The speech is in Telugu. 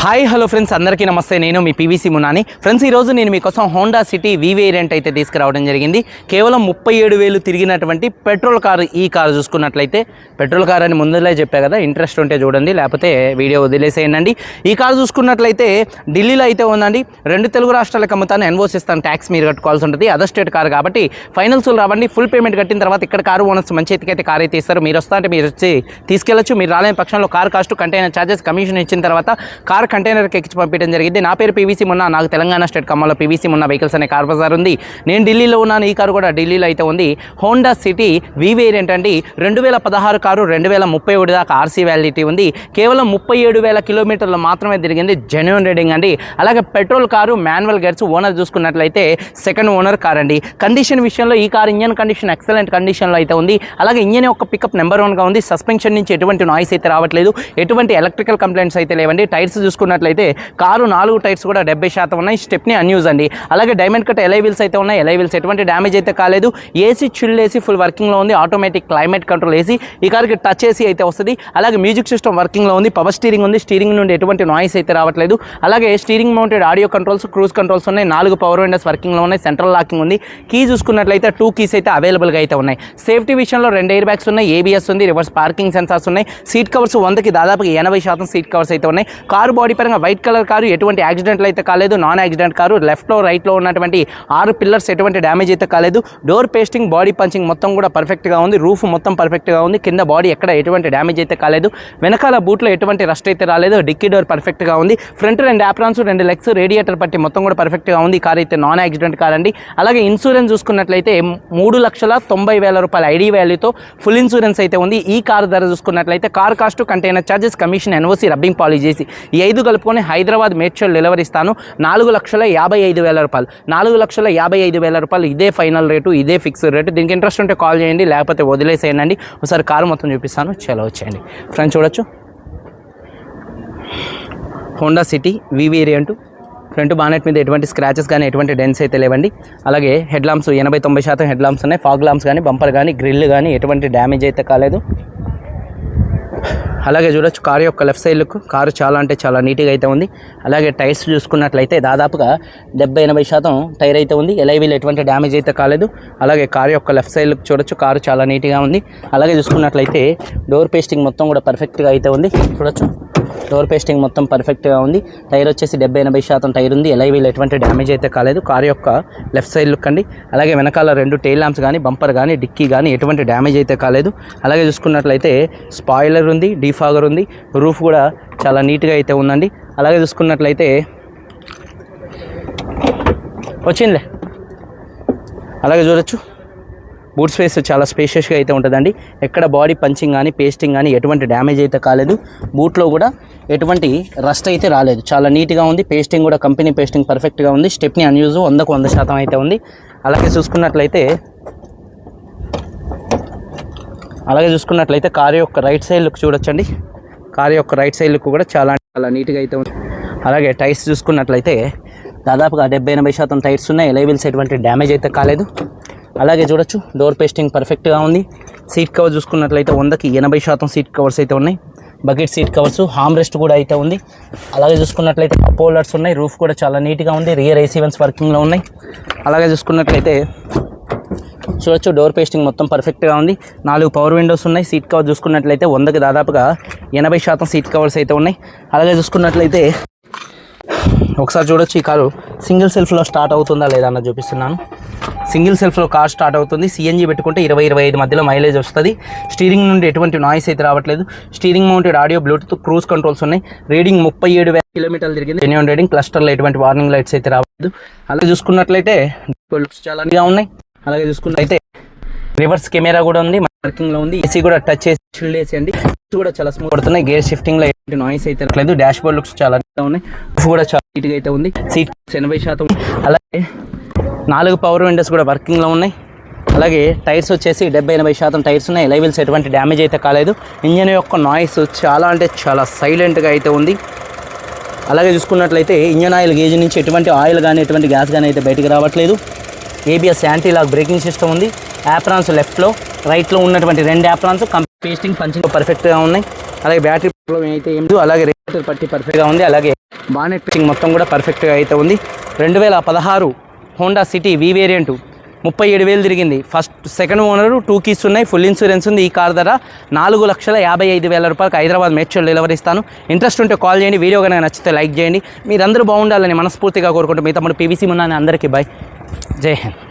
హాయ్ హలో ఫ్రెండ్స్, అందరికీ నమస్తే. నేను మీ పీవీసీ మునాని. ఫ్రెండ్స్, ఈరోజు నేను మీకోసం హోండా సిటీ వి వేరియంట్ అయితే తీసుకురావడం జరిగింది. కేవలం 37,000 తిరిగినటువంటి పెట్రోల్ కారు. ఈ కారు చూసుకున్నట్లయితే పెట్రోల్ కార్ అని ముందులే చెప్పా కదా, ఇంట్రెస్ట్ ఉంటే చూడండి, లేకపోతే వీడియో వదిలేసేయండి. ఈ కారు చూసుకున్నట్లయితే ఢిల్లీలో అయితే ఉందండి. 2 తెలుగు రాష్ట్రాలకు అమ్ముతాను, ఎన్ఓసి ఇస్తాను, ట్యాక్స్ మీరు కట్టుకోవాల్సి ఉంటుంది. అదర్ స్టేట్ కారు కాబట్టి ఫైనల్స్ రావండి. ఫుల్ పేమెంట్ కట్టిన తర్వాత ఇక్కడ కారు ఓనర్స్ మంచి ఎత్తికైతే కారు అయితే ఇస్తారు. మీరు వస్తా అంటే మీరు వచ్చి తీసుకెళ్ళచ్చు. మీరు రాలేని పక్షంలో car cost, container charges, commission ఇచ్చిన తర్వాత కార్ కంటైనర్కి ఎక్కించి పంపించడం జరిగింది. నా పేరు పీవీసీ మున్నా. నాకు తెలంగాణ స్టేట్ ఖమ్మంలో పీవీసీ మున్నా వెహికల్స్ అనే కార్ బజార్ ఉంది. నేను ఢిల్లీలో ఉన్నాను. ఈ కారు కూడా ఢిల్లీలో అయితే ఉంది. హోండా సిటీ వి వేరియంట్ అండి. 2016 కారు, 2031 దాకా ఆర్సీ వ్యాలిడిటీ ఉంది. కేవలం 37,000 కిలోమీటర్లు మాత్రమే తిరిగింది. జెన్యూన్ రీడింగ్ అండి. అలాగే petrol car, manual gears. Owner చూసుకున్నట్లయితే సెకండ్ ఓనర్ కార్ అండి. కండిషన్ విషయంలో ఈ కార్ ఇంజన్ కండిషన్ ఎక్సలెంట్ కండిషన్లో అయితే ఉంది. అలాగే ఇంజన్ యొక్క పికప్ నెంబర్ 1గా ఉంది. సస్పెన్షన్ నుంచి ఎటువంటి నాయిస్ అయితే రావట్లేదు. ఎటువంటి ఎలక్ట్రికల్ కంప్లైంట్స్ అయితే లేవండి. టైర్స్ చూసుకున్నట్లయితే కారు 4 టైర్స్ కూడా 70% ఉన్నాయి. స్టెప్నీ అన్యూజ్ అండి. అలాగే డైమండ్ కట్ ఎలై వీల్స్ అయితే ఉన్నాయి. ఎలై వీల్స్ ఎటువంటి డ్యామేజ్ అయితే కాలేదు. ఏసీ చిల్ ఏసీ ఫుల్ వర్కింగ్లో ఉంది. Automatic climate control AC. ఈ కార్కి టచ్ ఏసీ అయితే వస్తుంది. అలాగే మ్యూజిక్ సిస్టమ్ వర్కింగ్లో ఉంది. పవర్ స్టీరింగ్ ఉంది. స్టీరింగ్ నుండి ఎటువంటి నాయిస్ అయితే రావట్లేదు. అలాగే steering mounted audio controls, cruise controls ఉన్నాయి. 4 పవర్ విండోస్ వర్కింగ్లో ఉన్నాయి. సెంట్రల్ లాకింగ్ ఉంది. కీ చూసుకున్నట్లయితే 2 కీస్ అయితే అవైలబుల్గా అయితే ఉన్నాయి. సేఫ్టీ విషయంలో 2 ఎయిర్ బ్యాగ్స్ ఉన్నాయి. ఏబిఎస్ ఉంది. రివర్స్ పార్కింగ్ సెన్సార్స్ ఉన్నాయి. సీట్ కవర్స్ 100కి దాదాపుగా 80% సీట్ కవర్స్ అయితే ఉన్నాయి. కారు బాడీ పరంగా వైట్ కలర్ కారు, ఎటువంటి యాక్సిడెంట్లు అయితే కాలేదు. Non accident car. లెఫ్ట్లో రైట్లో ఉన్నటువంటి 6 పిల్లర్స్ ఎటువంటి డ్యామేజ్ అయితే కాలేదు. డోర్ పేస్టింగ్, బాడీ పంచింగ్ మొత్తం కూడా పర్ఫెక్ట్గా ఉంది. రూఫ్ మొత్తం పర్ఫెక్ట్గా ఉంది. కింద బాడీ ఎక్కడ ఎటువంటి డ్యామేజ్ అయితే కాలేదు. వెనకాల బూట్లో ఎటువంటి రస్ట్ అయితే రాలేదు. డిక్కీ డోర్ పర్ఫెక్ట్గా ఉంది. ఫ్రంట్ 2 యాప్రాన్స్, 2 లెగ్స్, రేడియేటర్ పట్టి మొత్తం కూడా పర్ఫెక్ట్గా ఉంది. కార్ అయితే నాన్ యాక్సిడెంట్ కార్ అండి. అలాగే ఇన్సూరెన్స్ చూసుకున్నట్లయితే 3,90,000 రూపాయల ఐడి వాల్యూతో ఫుల్ ఇన్సూరెన్స్ అయితే ఉంది. ఈ కార్ ధర చూసుకున్నట్లయితే car cost, container charges, commission, NOC, rubbing polish చేసి ఈ 5 కలుపుకొని హైదరాబాద్ మేడ్చల్ డెలివరీ ఇస్తాను. 4,55,000 రూపాయలు. 4,55,000 రూపాయలు ఇదే ఫైనల్ రేటు, ఇదే ఫిక్స్డ్ రేటు. దీనికి ఇంట్రెస్ట్ ఉంటే కాల్ చేయండి, లేకపోతే వదిలేసేయండి. ఒకసారి కారు మొత్తం చూపిస్తాను, చలో వచ్చేయండి. ఫ్రెండ్స్ చూడొచ్చు, హోండా సిటీ వి వేరియంట్. ఫ్రంట్ బానెట్ మీద ఎటువంటి స్క్రాచెస్ కానీ ఎటువంటి డెన్స్ అయితే లేవండి. అలాగే హెడ్ లాంప్స్ 80-90% హెడ్ లాంప్స్ ఉన్నాయి. ఫాగ్ లాంప్స్ కానీ, బంపర్ కానీ, గ్రిల్ కానీ ఎటువంటి డ్యామేజ్ అయితే కాలేదు. అలాగే చూడొచ్చు కారు యొక్క లెఫ్ట్ సైడ్ లుక్. కారు చాలా అంటే చాలా నీట్గా అయితే ఉంది. అలాగే టైర్స్ చూసుకున్నట్లయితే దాదాపుగా 70-80% టైర్ అయితే ఉంది. ఎలై వీల్ ఎటువంటి డ్యామేజ్ అయితే కాలేదు. అలాగే కారు యొక్క లెఫ్ట్ సైడ్ లుక్ చూడొచ్చు, కారు చాలా నీట్గా ఉంది. అలాగే చూసుకున్నట్లయితే డోర్ పేస్టింగ్ మొత్తం కూడా పర్ఫెక్ట్గా అయితే ఉంది. చూడొచ్చు, డోర్ పేస్టింగ్ మొత్తం పర్ఫెక్ట్గా ఉంది. టైర్ వచ్చేసి 70-80% టైర్ ఉంది. ఎలై వీల్ ఎటువంటి డ్యామేజ్ అయితే కాలేదు. కారు యొక్క లెఫ్ట్ సైడ్ లుక్ అండి. అలాగే వెనకాల 2 టెయిల్ ల్యాంప్స్ కానీ, బంపర్ కానీ, డిక్కీ కానీ ఎటువంటి డ్యామేజ్ అయితే కాలేదు. అలాగే చూసుకున్నట్లయితే స్పాయిలర్ ఉంది, డీఫాగర్ ఉంది. రూఫ్ కూడా చాలా నీట్గా అయితే ఉందండి. అలాగే చూసుకున్నట్లయితే వచ్చిందిలే. అలాగే చూడొచ్చు, బూట్ స్పేస్ చాలా స్పేషియస్గా అయితే ఉంటుందండి. ఎక్కడ బాడీ పంచింగ్ కానీ, పేస్టింగ్ కానీ ఎటువంటి డ్యామేజ్ అయితే కాలేదు. బూట్లో కూడా ఎటువంటి రస్ట్ అయితే రాలేదు. చాలా నీట్గా ఉంది. పేస్టింగ్ కూడా కంపెనీ పేస్టింగ్ పర్ఫెక్ట్గా ఉంది. స్టెప్నీ అన్యూజ్ 100కు 100% అయితే ఉంది. అలాగే చూసుకున్నట్లయితే కారు యొక్క రైట్ సైడ్ లుక్ చూడొచ్చండి. కారు యొక్క రైట్ సైడ్ లుక్ కూడా చాలా నీట్గా అయితే ఉంది. అలాగే టైర్స్ చూసుకున్నట్లయితే దాదాపుగా 70-80% టైర్స్ ఉన్నాయి. ఎలై వీల్స్ ఎటువంటి డ్యామేజ్ అయితే కాలేదు. అలాగే చూడొచ్చు, డోర్ పేస్టింగ్ పర్ఫెక్ట్గా ఉంది. సీట్ కవర్ చూసుకున్నట్లయితే 100కి 80% సీట్ కవర్స్ అయితే ఉన్నాయి. బకెట్ సీట్ కవర్స్, హామ్ రెస్ట్ కూడా అయితే ఉంది. అలాగే చూసుకున్నట్లయితే కప్ హోల్డర్స్ ఉన్నాయి. రూఫ్ కూడా చాలా నీట్గా ఉంది. రియర్ ఏసీ వెంట్స్ వర్కింగ్లో ఉన్నాయి. అలాగే చూసుకున్నట్లయితే చూడొచ్చు, డోర్ పేస్టింగ్ మొత్తం పర్ఫెక్ట్గా ఉంది. 4 పవర్ విండోస్ ఉన్నాయి. సీట్ కవర్ చూసుకున్నట్లయితే 100కి దాదాపుగా 80% సీట్ కవర్స్ అయితే ఉన్నాయి. అలాగే చూసుకున్నట్లయితే ఒకసారి చూడొచ్చు, ఈ కారు సింగిల్ సెల్ఫ్లో స్టార్ట్ అవుతుందా లేదా అన్నది చూపిస్తున్నాను. సింగిల్ సెల్ఫ్లో కార్ స్టార్ట్ అవుతుంది. సిఎన్జీ పెట్టుకుంటే 20-25 మధ్యలో మైలేజ్ వస్తుంది. స్టీరింగ్ నుండి ఎటువంటి నాయిస్ అయితే రావట్లేదు. Steering mounted audio, Bluetooth, cruise controls ఉన్నాయి. రీడింగ్ 37,000 కిలోమీటర్లు తిరిగింది. Genuine reading. క్లస్టర్లో ఎటువంటి వార్నింగ్ లైట్స్ అయితే రావట్లేదు. అలాగే చూసుకున్నట్లయితే లుక్స్ చాలా నీట్గా ఉన్నాయి. అలాగే చూసుకున్నట్లయితే రివర్స్ కెమెరా కూడా ఉంది, వర్కింగ్లో ఉంది. ఏసీ కూడా టచ్ చేసి చిల్డ్ ఏసీ అండి. కూడా చాలా స్మూత్ పడుతున్నాయి. గేర్ షిఫ్టింగ్లో ఎటువంటి నాయిస్ అయితే రావట్లేదు. డాష్ బోర్డ్ లుక్స్ చాలా నీట్గా ఉన్నాయి. కూడా చాలా నీట్గా అయితే ఉంది. సీట్ 80%. అలాగే 4 పవర్ విండోస్ కూడా వర్కింగ్లో ఉన్నాయి. అలాగే టైర్స్ వచ్చేసి 70-80% టైర్స్ ఉన్నాయి. ఎలై వీల్స్ ఎటువంటి డ్యామేజ్ అయితే కాలేదు. ఇంజన్ యొక్క నాయిస్ చాలా అంటే చాలా సైలెంట్గా అయితే ఉంది. అలాగే చూసుకున్నట్లయితే ఇంజన్ ఆయిల్ గేజ్ నుంచి ఎటువంటి ఆయిల్ కానీ, ఎటువంటి గ్యాస్ కానీ అయితే బయటకు రావట్లేదు. ABS anti lock braking system ఉంది. యాప్రాన్స్ లెఫ్ట్లో, రైట్లో ఉన్నటువంటి 2 యాప్రాన్స్ పేస్టింగ్ పంచింగ్ పర్ఫెక్ట్గా ఉన్నాయి. అలాగే బ్యాటరీ ప్రాబ్లం అయితే ఏం లేదు, అలాగే రేడియేటర్ పట్టి పర్ఫెక్ట్గా ఉంది, అలాగే బానెట్ ఫిట్టింగ్ మొత్తం కూడా పర్ఫెక్ట్గా అయితే ఉంది. 2016 హోండా సిటీ వి వేరియంట్ 37,000 తిరిగింది. ఫస్ట్ సెకండ్ ఓనరు 2 కీస్ ఉన్నాయి, ఫుల్ ఇన్సూరెన్స్ ఉంది. ఈ కార్ ధర 4,55,000 రూపాయలకు హైదరాబాద్ మేడ్చల్ డెలివరీ ఇస్తాను. ఇంట్రెస్ట్ ఉంటే కాల్ చేయండి. వీడియో కనుక నచ్చితే లైక్ చేయండి. మీరందరూ బాగుండాలని మనస్ఫూర్తిగా కోరుకుంటూ మీ తమ్ముడు పీవీసీ మున్నాని. అందరికీ బాయ్, జై హింద్.